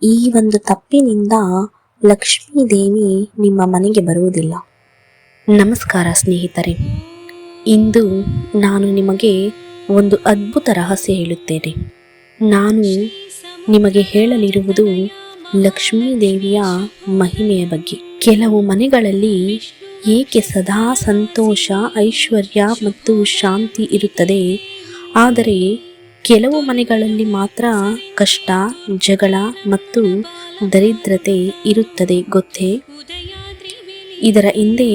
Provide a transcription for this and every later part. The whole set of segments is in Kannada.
ಈ ಒಂದು ತಪ್ಪಿನಿಂದ ಲಕ್ಷ್ಮೀ ದೇವಿ ನಿಮ್ಮ ಮನೆಗೆ ಬರುವುದಿಲ್ಲ. ನಮಸ್ಕಾರ ಸ್ನೇಹಿತರೆ, ಇಂದು ನಾನು ನಿಮಗೆ ಒಂದು ಅದ್ಭುತ ರಹಸ್ಯ ಹೇಳುತ್ತೇನೆ. ನಾನು ನಿಮಗೆ ಹೇಳಲಿರುವುದು ಲಕ್ಷ್ಮೀ ದೇವಿಯ ಮಹಿಮೆಯ ಬಗ್ಗೆ. ಕೆಲವು ಮನೆಗಳಲ್ಲಿ ಏಕೆ ಸದಾ ಸಂತೋಷ, ಐಶ್ವರ್ಯ ಮತ್ತು ಶಾಂತಿ ಇರುತ್ತದೆ, ಆದರೆ ಕೆಲವು ಮನೆಗಳಲ್ಲಿ ಮಾತ್ರ ಕಷ್ಟ, ಜಗಳ ಮತ್ತು ದರಿದ್ರತೆ ಇರುತ್ತದೆ ಗೊತ್ತೇ? ಇದರ ಹಿಂದೆ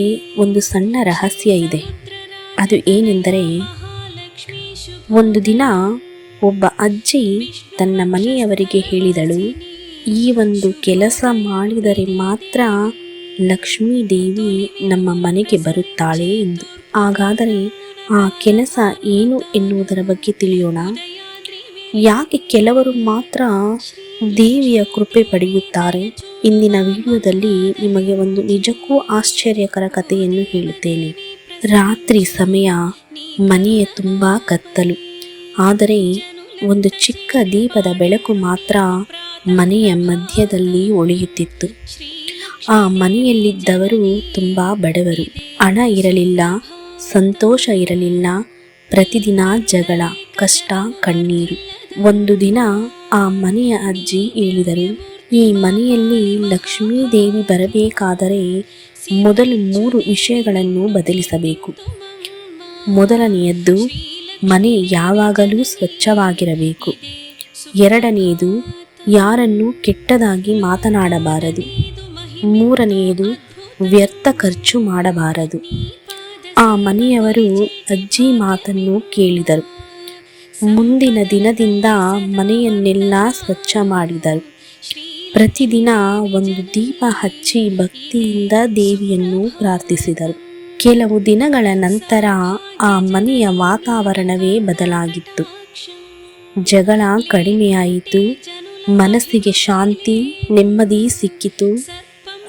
ಒಂದು ಸಣ್ಣ ರಹಸ್ಯ ಇದೆ. ಅದು ಏನೆಂದರೆ, ಒಂದು ದಿನ ಒಬ್ಬ ಅಜ್ಜಿ ತನ್ನ ಮನೆಯವರಿಗೆ ಹೇಳಿದಳು, ಈ ಒಂದು ಕೆಲಸ ಮಾಡಿದರೆ ಮಾತ್ರ ಲಕ್ಷ್ಮೀ ದೇವಿ ನಮ್ಮ ಮನೆಗೆ ಬರುತ್ತಾಳೆ ಎಂದು. ಹಾಗಾದರೆ ಆ ಕೆಲಸ ಏನು ಎನ್ನುವುದರ ಬಗ್ಗೆ ತಿಳಿಯೋಣ. ಯಾಕೆ ಕೆಲವರು ಮಾತ್ರ ದೇವಿಯ ಕೃಪೆ ಪಡೆಯುತ್ತಾರೆ? ಇಂದಿನ ವಿಡಿಯೋದಲ್ಲಿ ನಿಮಗೆ ಒಂದು ನಿಜಕ್ಕೂ ಆಶ್ಚರ್ಯಕರ ಕಥೆಯನ್ನು ಹೇಳುತ್ತೇನೆ. ರಾತ್ರಿ ಸಮಯ, ಮನೆಯ ತುಂಬ ಕತ್ತಲು, ಆದರೆ ಒಂದು ಚಿಕ್ಕ ದೀಪದ ಬೆಳಕು ಮಾತ್ರ ಮನೆಯ ಮಧ್ಯದಲ್ಲಿ ಹೊಳೆಯುತ್ತಿತ್ತು. ಆ ಮನೆಯಲ್ಲಿದ್ದವರು ತುಂಬ ಬಡವರು. ಹಣ ಇರಲಿಲ್ಲ, ಸಂತೋಷ ಇರಲಿಲ್ಲ. ಪ್ರತಿದಿನ ಜಗಳ, ಕಷ್ಟ, ಕಣ್ಣೀರು. ಒಂದು ದಿನ ಆ ಮನೆಯ ಅಜ್ಜಿ ಹೇಳಿದರು, ಈ ಮನೆಯಲ್ಲಿ ಲಕ್ಷ್ಮೀ ದೇವಿ ಬರಬೇಕಾದರೆ ಮೊದಲು 3 ವಿಷಯಗಳನ್ನು ಬದಲಿಸಬೇಕು. ಮೊದಲನೆಯದ್ದು, ಮನೆ ಯಾವಾಗಲೂ ಸ್ವಚ್ಛವಾಗಿರಬೇಕು. ಎರಡನೆಯದು, ಯಾರನ್ನೂ ಕೆಟ್ಟದಾಗಿ ಮಾತನಾಡಬಾರದು. ಮೂರನೆಯದು, ವ್ಯರ್ಥ ಖರ್ಚು ಮಾಡಬಾರದು. ಆ ಮನೆಯವರು ಅಜ್ಜಿ ಮಾತನ್ನು ಕೇಳಿದರು. ಮುಂದಿನ ದಿನದಿಂದ ಮನೆಯನ್ನೆಲ್ಲ ಸ್ವಚ್ಛ ಮಾಡಿದರು. ಪ್ರತಿದಿನ ಒಂದು ದೀಪ ಹಚ್ಚಿ ಭಕ್ತಿಯಿಂದ ದೇವಿಯನ್ನು ಪ್ರಾರ್ಥಿಸಿದರು. ಕೆಲವು ದಿನಗಳ ನಂತರ ಆ ಮನೆಯ ವಾತಾವರಣವೇ ಬದಲಾಗಿತ್ತು. ಜಗಳ ಕಡಿಮೆಯಾಯಿತು, ಮನಸ್ಸಿಗೆ ಶಾಂತಿ, ನೆಮ್ಮದಿ ಸಿಕ್ಕಿತು.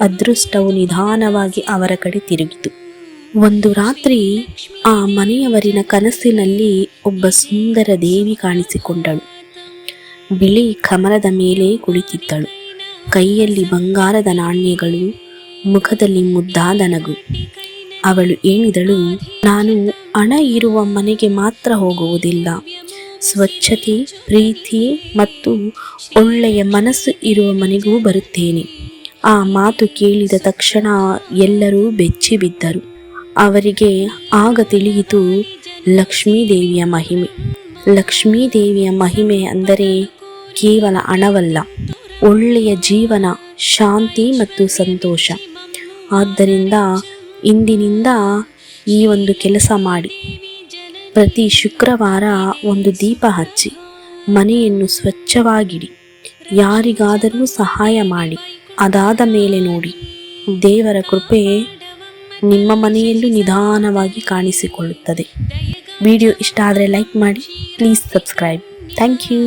ಅದೃಷ್ಟವು ನಿಧಾನವಾಗಿ ಅವರ ಕಡೆ ತಿರುಗಿತು. ಒಂದು ರಾತ್ರಿ ಆ ಮನೆಯವರಿನ ಕನಸಿನಲ್ಲಿ ಒಬ್ಬ ಸುಂದರ ದೇವಿ ಕಾಣಿಸಿಕೊಂಡಳು. ಬಿಳಿ ಕಮಲದ ಮೇಲೆ ಕುಳಿತಿದ್ದಳು. ಕೈಯಲ್ಲಿ ಬಂಗಾರದ ನಾಣ್ಯಗಳು, ಮುಖದಲ್ಲಿ ಮುದ್ದಾದ ನಗು. ಅವಳು ಹೇಳಿದಳು, ನಾನು ಹಣ ಇರುವ ಮನೆಗೆ ಮಾತ್ರ ಹೋಗುವುದಿಲ್ಲ, ಸ್ವಚ್ಛತೆ, ಪ್ರೀತಿ ಮತ್ತು ಒಳ್ಳೆಯ ಮನಸ್ಸು ಇರುವ ಮನೆಗೂ ಬರುತ್ತೇನೆ. ಆ ಮಾತು ಕೇಳಿದ ತಕ್ಷಣ ಎಲ್ಲರೂ ಬೆಚ್ಚಿ ಬಿದ್ದರು. ಅವರಿಗೆ ಆಗ ತಿಳಿಯಿತು ಲಕ್ಷ್ಮೀ ದೇವಿಯ ಮಹಿಮೆ. ಲಕ್ಷ್ಮೀ ದೇವಿಯ ಮಹಿಮೆ ಅಂದರೆ ಕೇವಲ ಹಣವಲ್ಲ, ಒಳ್ಳೆಯ ಜೀವನ, ಶಾಂತಿ ಮತ್ತು ಸಂತೋಷ. ಆದ್ದರಿಂದ ಇಂದಿನಿಂದ ಈ ಒಂದು ಕೆಲಸ ಮಾಡಿ. ಪ್ರತಿ ಶುಕ್ರವಾರ ಒಂದು ದೀಪ ಹಚ್ಚಿ ಮನೆಯನ್ನು ಸ್ವಚ್ಛವಾಗಿಡಿ. ಯಾರಿಗಾದರೂ ಸಹಾಯ ಮಾಡಿ. ಅದಾದ ಮೇಲೆ ನೋಡಿ, ದೇವರ ಕೃಪೆ ನಿಮ್ಮ ಮನೆಯಲ್ಲೂ ನಿಧಾನವಾಗಿ ಕಾಣಿಸಿಕೊಳ್ಳುತ್ತದೆ. ವಿಡಿಯೋ ಇಷ್ಟ ಆದರೆ ಲೈಕ್ ಮಾಡಿ, ಪ್ಲೀಸ್ ಸಬ್ಸ್ಕ್ರೈಬ್. Thank you.